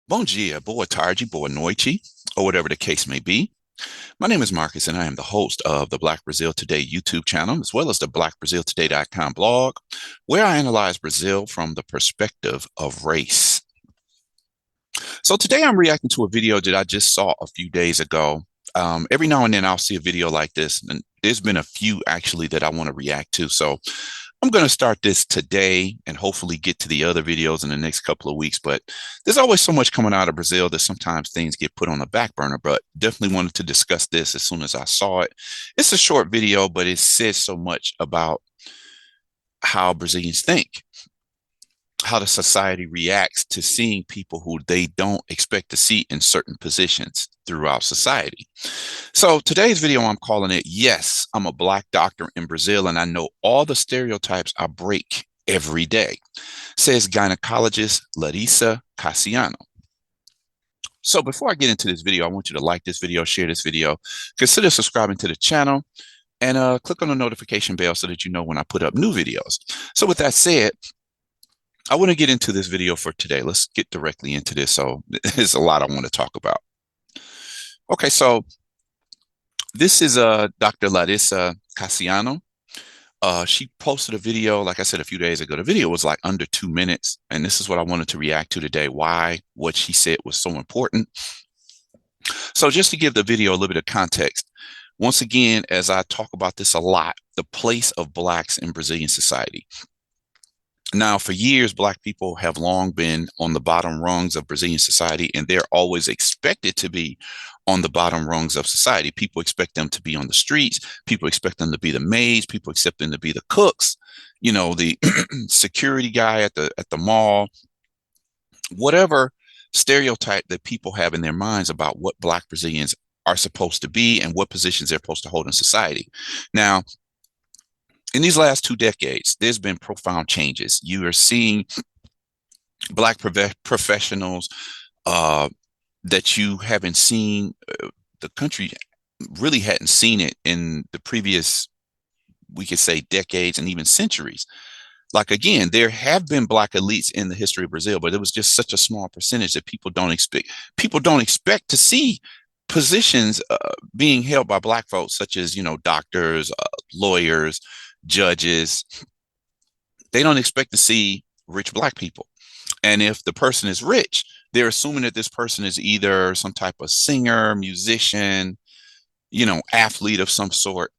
Bom dia, boa tarde, boa noite, or whatever the case may be. My name is Marcus, and I am the host of the Black Brazil Today YouTube channel, as well as the blackbraziltoday.com blog, where I analyze Brazil from the perspective of race. So today I'm reacting to a video that I just saw a few days ago. Every now and then I'll see a video like this, and there's been a few actually that I want to react to. So I'm going to start this today and hopefully get to the other videos in the next couple of weeks. But there's always so much coming out of Brazil that sometimes things get put on the back burner. But definitely wanted to discuss this as soon as I saw it. It's a short video, but it says so much about how Brazilians think, how the society reacts to seeing people who they don't expect to see in certain positions throughout society. So today's video, I'm calling it, Yes, I'm a Black Doctor in Brazil, and I know all the stereotypes I break every day, says gynecologist Larissa Cassiano. So before I get into this video, I want you to like this video, share this video, consider subscribing to the channel, and click on the notification bell so that you know when I put up new videos. So with that said, I want to get into this video for today. Let's get directly into this. So there's a lot I want to talk about. Okay, so this is Dr. Larissa Cassiano. She posted a video, like I said, a few days ago. The video was like under 2 minutes, and this is what I wanted to react to today. Why what she said was so important. So just to give the video a little bit of context, once again, as I talk about this a lot, the place of Blacks in Brazilian society. Now, for years, Black people have long been on the bottom rungs of Brazilian society, and they're always expected to be on the bottom rungs of society. People expect them to be on the streets. People expect them to be the maids. People expect them to be the cooks, the security guy at the mall, whatever stereotype that people have in their minds about what Black Brazilians are supposed to be and what positions they're supposed to hold in society. Now, in these last 2 decades, there's been profound changes. You are seeing Black professionals that you haven't seen. The country really hadn't seen it in the previous, we could say, decades and even centuries. Like, again, there have been Black elites in the history of Brazil, but it was just such a small percentage that people don't expect to see positions being held by Black folks, such as, doctors, lawyers, judges. They don't expect to see rich Black people. And if the person is rich, they're assuming that this person is either some type of singer, musician, athlete of some sort.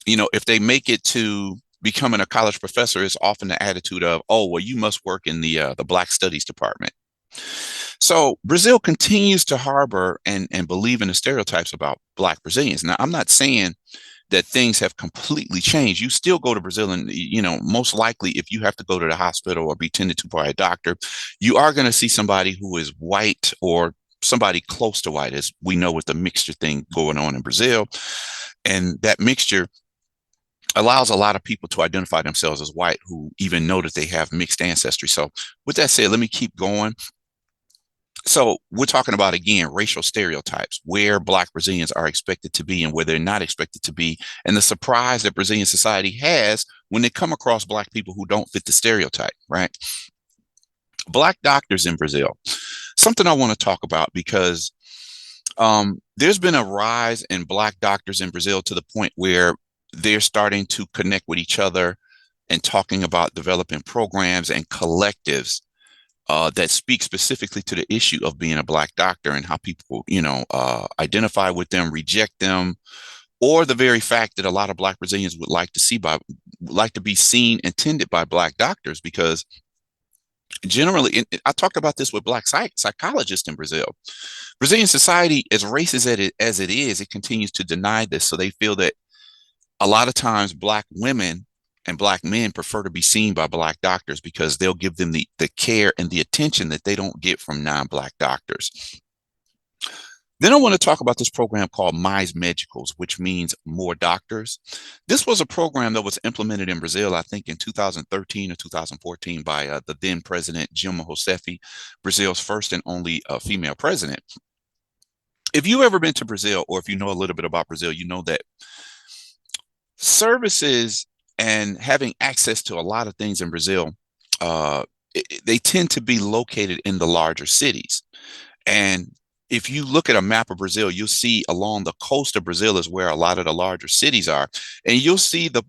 If they make it to becoming a college professor, is often the attitude of, oh, well, you must work in the Black Studies department. So Brazil continues to harbor and believe in the stereotypes about Black Brazilians. Now, I'm not saying that things have completely changed. You still go to Brazil, and most likely, if you have to go to the hospital or be tended to by a doctor, you are going to see somebody who is white or somebody close to white, as we know with the mixture thing going on in Brazil. And that mixture allows a lot of people to identify themselves as white who even know that they have mixed ancestry. So with that said, let me keep going. So we're talking about, again, racial stereotypes, where Black Brazilians are expected to be and where they're not expected to be, and the surprise that Brazilian society has when they come across Black people who don't fit the stereotype, right? Black doctors in Brazil, something I want to talk about, because there's been a rise in Black doctors in Brazil to the point where they're starting to connect with each other and talking about developing programs and collectives that speak specifically to the issue of being a Black doctor and how people, identify with them, reject them, or the very fact that a lot of Black Brazilians would like to be seen and tended by Black doctors, because generally, I talked about this with Black psychologists in Brazil. Brazilian society, as racist as it is, it continues to deny this. So they feel that a lot of times Black women and Black men prefer to be seen by Black doctors because they'll give them the care and the attention that they don't get from non-Black doctors. Then I want to talk about this program called Mais Médicos, which means more doctors. This was a program that was implemented in Brazil, I think, in 2013 or 2014 by the then president, Dilma Rousseff, Brazil's first and only female president. If you've ever been to Brazil, or if you know a little bit about Brazil, you know that services and having access to a lot of things in Brazil they tend to be located in the larger cities. And if you look at a map of Brazil, you'll see along the coast of Brazil is where a lot of the larger cities are. And you'll see the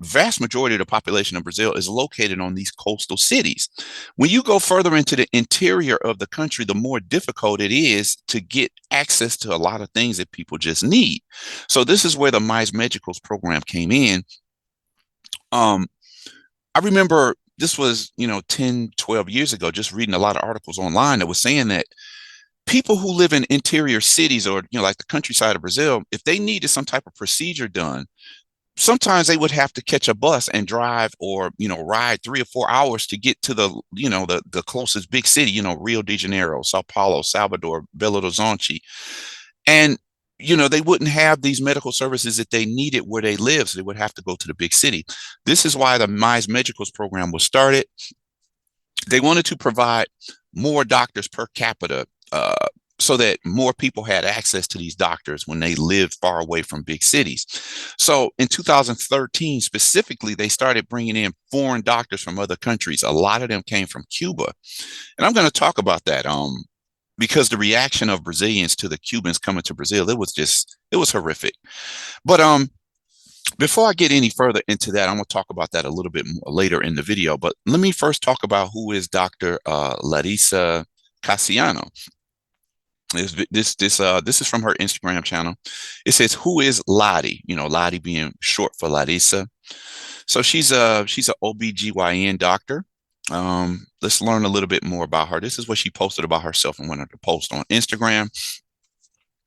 vast majority of the population of Brazil is located on these coastal cities. When you go further into the interior of the country, the more difficult it is to get access to a lot of things that people just need. So this is where the Mais Médicos program came in. I remember this was, 10, 12 years ago, just reading a lot of articles online that was saying that people who live in interior cities or, like the countryside of Brazil, if they needed some type of procedure done, sometimes they would have to catch a bus and drive or, ride 3 or 4 hours to get to the closest big city, Rio de Janeiro, Sao Paulo, Salvador, Belo Horizonte. And, they wouldn't have these medical services that they needed where they live. So they would have to go to the big city. This is why the Mais Médicos program was started. They wanted to provide more doctors per capita so that more people had access to these doctors when they lived far away from big cities. So in 2013, specifically, they started bringing in foreign doctors from other countries. A lot of them came from Cuba. And I'm going to talk about that because the reaction of Brazilians to the Cubans coming to Brazil, it was horrific. But before I get any further into that, I'm going to talk about that a little bit more later in the video. But let me first talk about who is Dr. Larissa Cassiano. This is from her Instagram channel. It says, "Who is Lottie?" Lottie being short for Larissa. So she's an OBGYN doctor. Let's learn a little bit more about her. This is what she posted about herself and wanted to post on Instagram.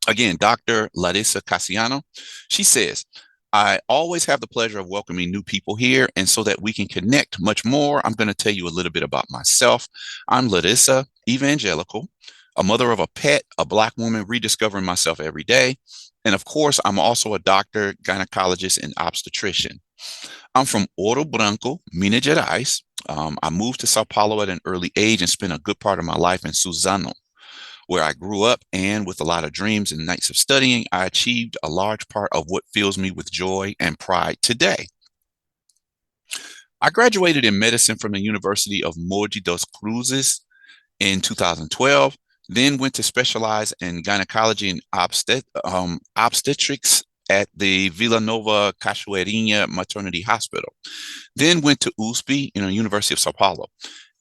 Again, Dr. Larissa Cassiano. She says, "I always have the pleasure of welcoming new people here, and so that we can connect much more, I'm going to tell you a little bit about myself. I'm Larissa, evangelical, a mother of a pet, a Black woman rediscovering myself every day. And of course, I'm also a doctor, gynecologist, and obstetrician. I'm from Ouro Branco, Minas Gerais. I moved to Sao Paulo at an early age and spent a good part of my life in Suzano, where I grew up, and with a lot of dreams and nights of studying, I achieved a large part of what fills me with joy and pride today. I graduated in medicine from the University of Mogi das Cruzes in 2012, then went to specialize in gynecology and obstetrics at the Vila Nova Cachoeirinha Maternity Hospital. Then went to USP, University of Sao Paulo,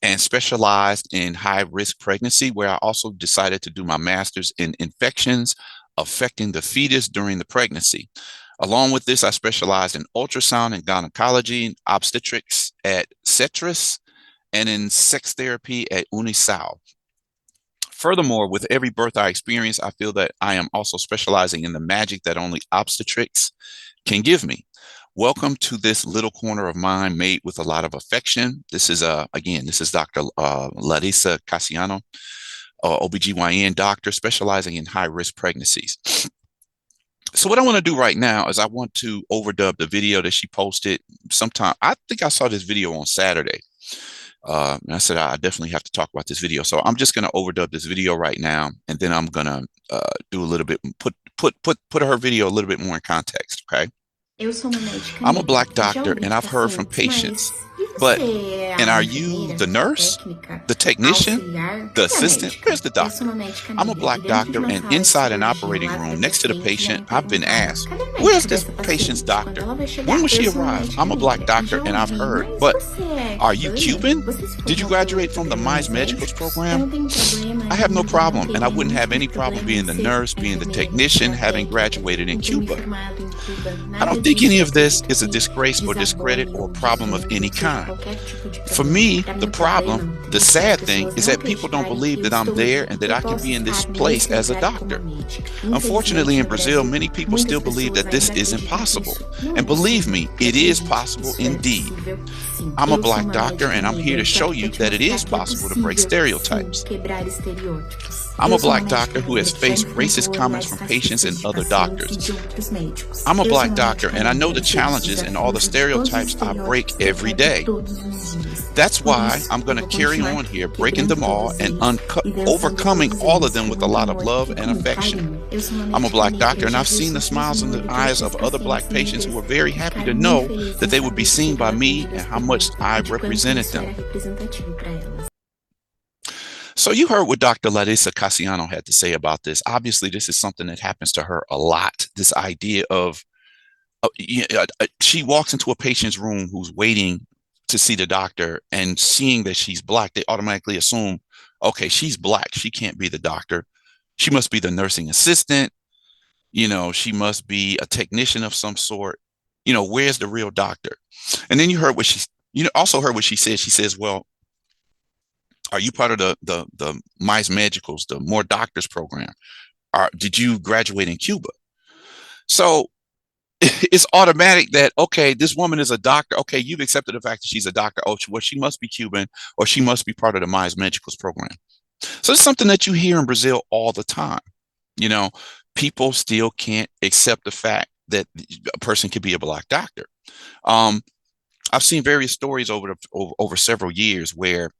and specialized in high-risk pregnancy, where I also decided to do my master's in infections affecting the fetus during the pregnancy. Along with this, I specialized in ultrasound and gynecology and obstetrics at Cetrus and in sex therapy at Unisal. Furthermore, with every birth I experience, I feel that I am also specializing in the magic that only obstetrics can give me. Welcome to this little corner of mine made with a lot of affection. This is Dr. Larissa Cassiano, OBGYN doctor specializing in high-risk pregnancies. So what I want to do right now is I want to overdub the video that she posted sometime. I think I saw this video on Saturday. And I said, I definitely have to talk about this video. So I'm just going to overdub this video right now. And then I'm going to do a little bit, put her video a little bit more in context. Okay. I'm a Black doctor and I've heard from patients, and are you the nurse, the technician, the assistant? Where's the doctor? I'm a Black doctor, and inside an operating room next to the patient, I've been asked, where's this patient's doctor? When will she arrive? I'm a Black doctor and I've heard, but are you Cuban? Did you graduate from the Mais Médicos program? I have no problem, and I wouldn't have any problem being the nurse, being the technician, having graduated in Cuba. I don't think any of this is a disgrace or discredit or problem of any kind. For me, the sad thing is that people don't believe that I'm there and that I can be in this place as a doctor. Unfortunately, in Brazil, many people still believe that this is impossible. And believe me, it is possible indeed. I'm a Black doctor and I'm here to show you that it is possible to break stereotypes. I'm a Black doctor who has faced racist comments from patients and other doctors. I'm a Black doctor and I know the challenges and all the stereotypes I break every day. day. That's why I'm going to carry on here, breaking them all and overcoming all of them with a lot of love and affection. I'm a Black doctor, and I've seen the smiles in the eyes of other Black patients who were very happy to know that they would be seen by me and how much I represented them. So you heard what Dr. Larissa Cassiano had to say about this. Obviously, this is something that happens to her a lot. This idea of she walks into a patient's room who's waiting to see the doctor, and seeing that she's Black, they automatically assume, okay, she's Black. She can't be the doctor. She must be the nursing assistant. She must be a technician of some sort. Where's the real doctor? And then you heard what also heard what she said. She says, well, are you part of the Mais Médicos, the More Doctors program? Did you graduate in Cuba? So it's automatic that, okay, this woman is a doctor. Okay, you've accepted the fact that she's a doctor. Oh, well, she must be Cuban, or she must be part of the Mais Médicos program. So it's something that you hear in Brazil all the time. People still can't accept the fact that a person could be a Black doctor. I've seen various stories over several years where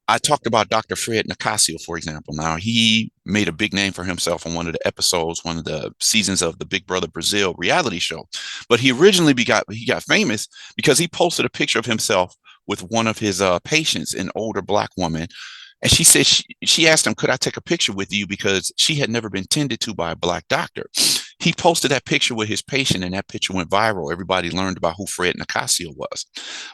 I talked about Dr. Fred Nicasio, for example. Now, he made a big name for himself on one of the episodes, one of the seasons of the Big Brother Brazil reality show. But he originally got famous because he posted a picture of himself with one of his patients, an older Black woman. And she said, she asked him, could I take a picture with you? Because she had never been tended to by a Black doctor. He posted that picture with his patient, and that picture went viral. Everybody learned about who Fred Nicasio was.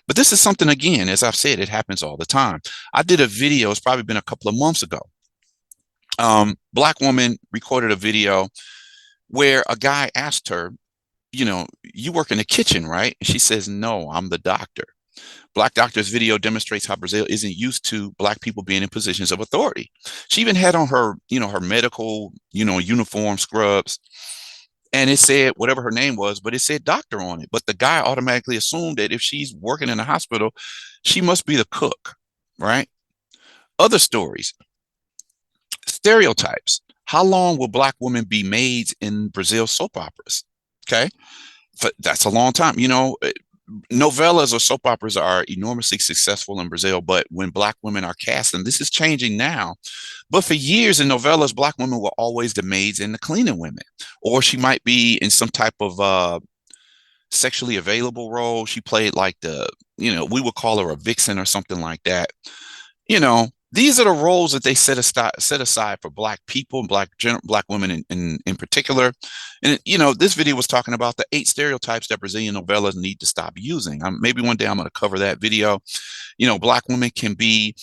But this is something, again, as I've said, it happens all the time. I did a video, it's probably been a couple of months ago. Black woman recorded a video where a guy asked her, you work in the kitchen, right? And she says, no, I'm the doctor. Black doctor's video demonstrates how Brazil isn't used to Black people being in positions of authority. She even had on her, her medical, uniform, scrubs, and it said whatever her name was, but it said doctor on it. But the guy automatically assumed that if she's working in a hospital, she must be the cook, right? Other stories. Stereotypes. How long will Black women be maids in Brazil soap operas? Okay. That's a long time. Novellas or soap operas are enormously successful in Brazil, but when Black women are cast, and this is changing now, but for years in novellas, Black women were always the maids and the cleaning women, or she might be in some type of sexually available role. She played like we would call her a vixen or something like that. These are the roles that they set aside for Black people and Black women in particular. And, this video was talking about the 8 stereotypes that Brazilian novellas need to stop using. Maybe one day I'm going to cover that video. Black women can be,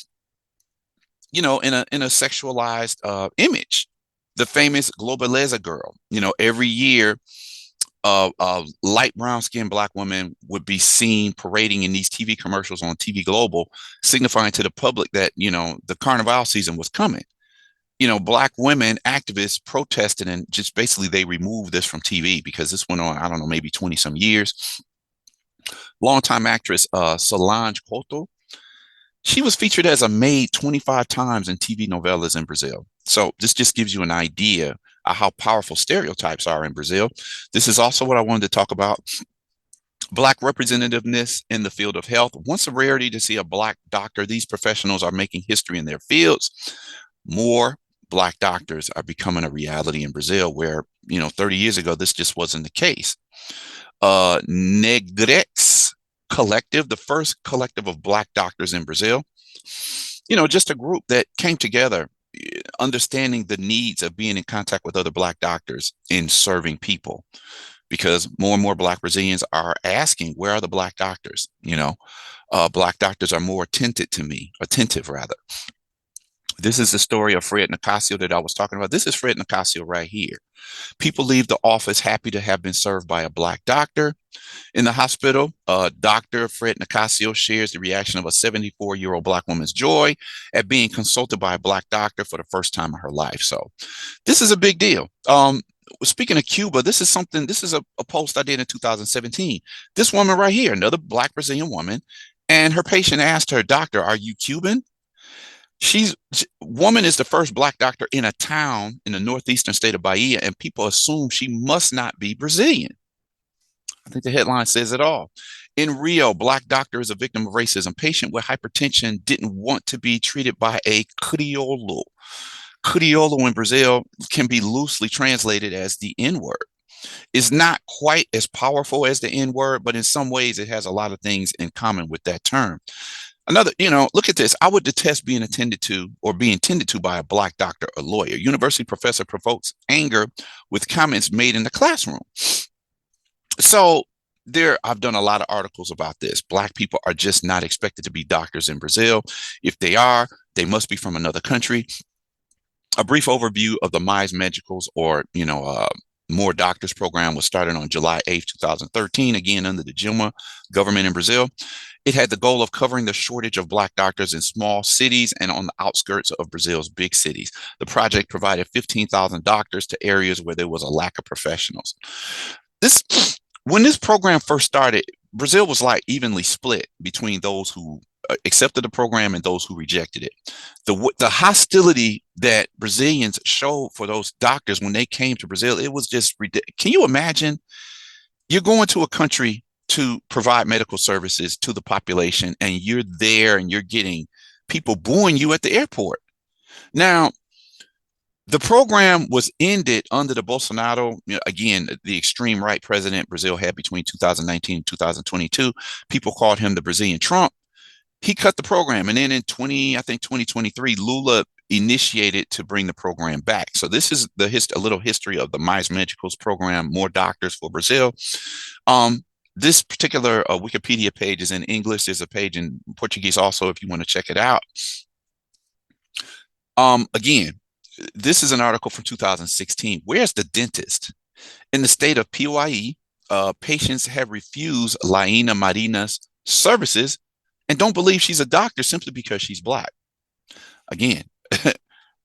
in a sexualized image. The famous Globeleza girl, every year, a light brown skinned Black woman would be seen parading in these TV commercials on TV Global, signifying to the public that, the Carnival season was coming. Black women activists protested, and just basically they removed this from TV because this went on, I don't know, maybe 20 some years. Longtime actress Solange Couto, she was featured as a maid 25 times in TV novellas in Brazil. So this just gives you an idea of how powerful stereotypes are in Brazil. This is also what I wanted to talk about. Black representativeness in the field of health. Once a rarity to see a Black doctor, these professionals are making history in their fields. More Black doctors are becoming a reality in Brazil, where 30 years ago this just wasn't the case. Negrex Collective, the first collective of Black doctors in Brazil, just a group that came together understanding the needs of being in contact with other Black doctors in serving people, because more and more Black Brazilians are asking, where are the Black doctors? Black doctors are more attentive rather. This is the story of Fred Nicasio that I was talking about. This is Fred Nicasio right here. People leave the office happy to have been served by a Black doctor. In the hospital, Dr. Fred Nicasio shares the reaction of a 74-year-old Black woman's joy at being consulted by a Black doctor for the first time in her life. So this is a big deal. Speaking of Cuba, this is a post I did in 2017. This woman right here, another Black Brazilian woman, and her patient asked her, "Doctor, are you Cuban?" Woman is the first Black doctor in a town in the northeastern state of Bahia, and people assume she must not be Brazilian. I think the headline says it all. In Rio, Black doctor is a victim of racism. Patient with hypertension didn't want to be treated by a Criollo. Criollo in Brazil can be loosely translated as the N word. It's not quite as powerful as the N word, but in some ways it has a lot of things in common with that term. Another, look at this. I would detest being attended to or being tended to by a Black doctor or lawyer. University professor provokes anger with comments made in the classroom. So I've done a lot of articles about this. Black people are just not expected to be doctors in Brazil. If they are, they must be from another country. A brief overview of the Mais Médicos, or More Doctors program, was started on July 8th, 2013, again under the Dilma government in Brazil. It had the goal of covering the shortage of Black doctors in small cities and on the outskirts of Brazil's big cities. The project provided 15,000 doctors to areas where there was a lack of professionals. When this program first started, Brazil was like evenly split between those who accepted the program and those who rejected it. The hostility that Brazilians showed for those doctors when they came to Brazil, it was just ridiculous. Can you imagine? You're going to a country to provide medical services to the population, and you're there and you're getting people booing you at the airport. Now, the program was ended under the Bolsonaro, again, the extreme right president Brazil had between 2019 and 2022. People called him the Brazilian Trump. He cut the program. And then in 2023, Lula initiated to bring the program back. So this is a little history of the Mais Médicos program, More Doctors for Brazil. This particular Wikipedia page is in English. There's a page in Portuguese also if you want to check it out. Again, this is an article from 2016. Where's the dentist? In the state of PYE, patients have refused Laina Marina's services and don't believe she's a doctor simply because she's Black. Again,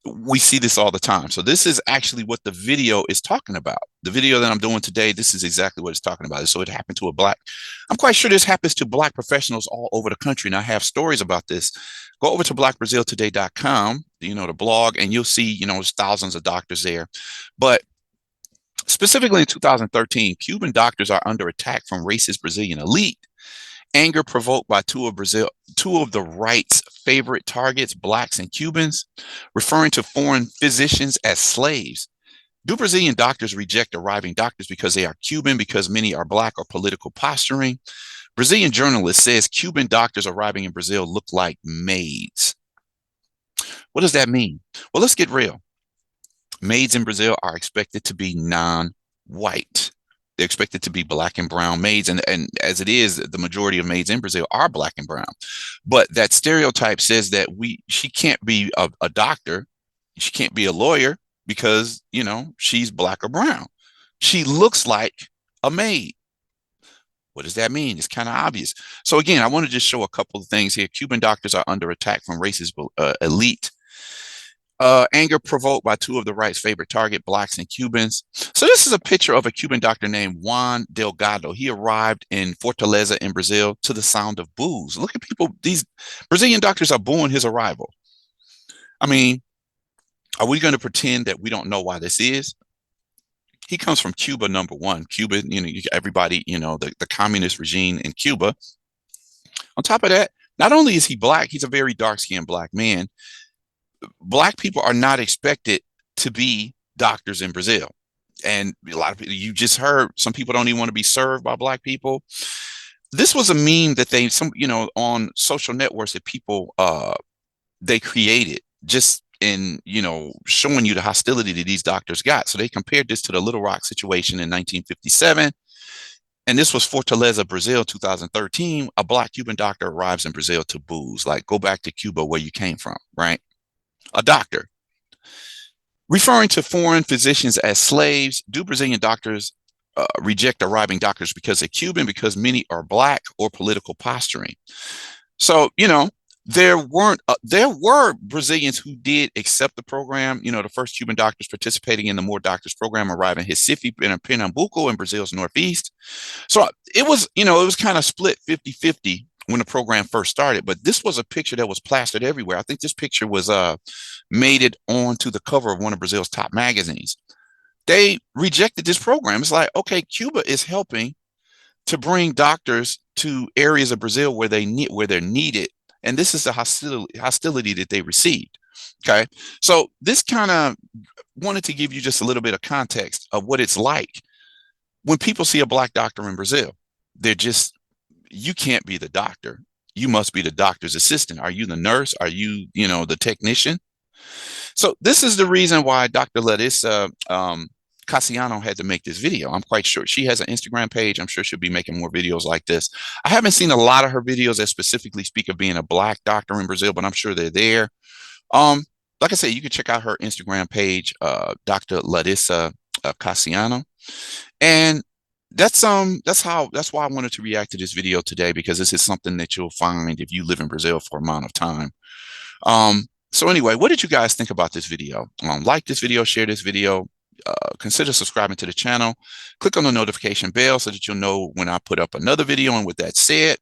we see this all the time. So this is actually what the video is talking about. The video that I'm doing today, this is exactly what it's talking about. So it happened to a Black. I'm quite sure this happens to Black professionals all over the country. And I have stories about this. Go over to blackbraziltoday.com, the blog, and you'll see, there's thousands of doctors there. But specifically in 2013, Cuban doctors are under attack from racist Brazilian elite. Anger provoked by two of the right's favorite targets, Blacks and Cubans, referring to foreign physicians as slaves. Do Brazilian doctors reject arriving doctors because they are Cuban, because many are Black, or political posturing? Brazilian journalist says Cuban doctors arriving in Brazil look like maids. What does that mean? Well, let's get real. Maids in Brazil are expected to be non-white. They're expected to be Black and brown maids. And as it is, the majority of maids in Brazil are Black and brown. But that stereotype says that she can't be a doctor. She can't be a lawyer because, she's Black or brown. She looks like a maid. What does that mean? It's kind of obvious. So again, I want to just show a couple of things here. Cuban doctors are under attack from racist elite. Anger provoked by two of the right's favorite target, Blacks and Cubans. So this is a picture of a Cuban doctor named Juan Delgado. He arrived in Fortaleza in Brazil to the sound of boos. Look at people. These Brazilian doctors are booing his arrival. I mean, are we going to pretend that we don't know why this is? He comes from Cuba, number one. Cuba, everybody, the communist regime in Cuba. On top of that, not only is he Black, he's a very dark-skinned Black man. Black people are not expected to be doctors in Brazil. And a lot of people, you just heard, some people don't even want to be served by Black people. This was a meme that on social networks that people, they created just in, showing you the hostility that these doctors got. So they compared this to the Little Rock situation in 1957. And this was Fortaleza, Brazil, 2013. A Black Cuban doctor arrives in Brazil to boos. Like, go back to Cuba where you came from, right? A doctor. Referring to foreign physicians as slaves, do Brazilian doctors reject arriving doctors because they're Cuban, because many are Black, or political posturing? So, there were Brazilians who did accept the program. The first Cuban doctors participating in the More Doctors program arrived in Recife and Pernambuco in Brazil's northeast. So it was kind of split 50-50 when the program first started, but this was a picture that was plastered everywhere. I think this picture was made it onto the cover of one of Brazil's top magazines. They rejected this program. It's like, okay, Cuba is helping to bring doctors to areas of Brazil where they're needed. And this is the hostility that they received. Okay. So this kind of wanted to give you just a little bit of context of what it's like when people see a Black doctor in Brazil. They're just, you can't be the doctor. You must be the doctor's assistant. Are you the nurse? Are you, the technician? So this is the reason why Dr. Larissa Cassiano had to make this video. I'm quite sure she has an Instagram page. I'm sure she'll be making more videos like this. I haven't seen a lot of her videos that specifically speak of being a Black doctor in Brazil, but I'm sure they're there. Like I said, you can check out her Instagram page, Dr. Larissa Cassiano, and that's why I wanted to react to this video today, because this is something that you'll find if you live in Brazil for a amount of time. So anyway, what did you guys think about this video? Like this video, share this video, consider subscribing to the channel, click on the notification bell so that you'll know when I put up another video. And with that said,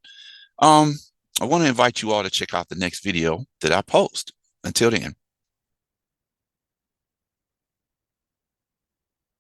I want to invite you all to check out the next video that I post. Until then.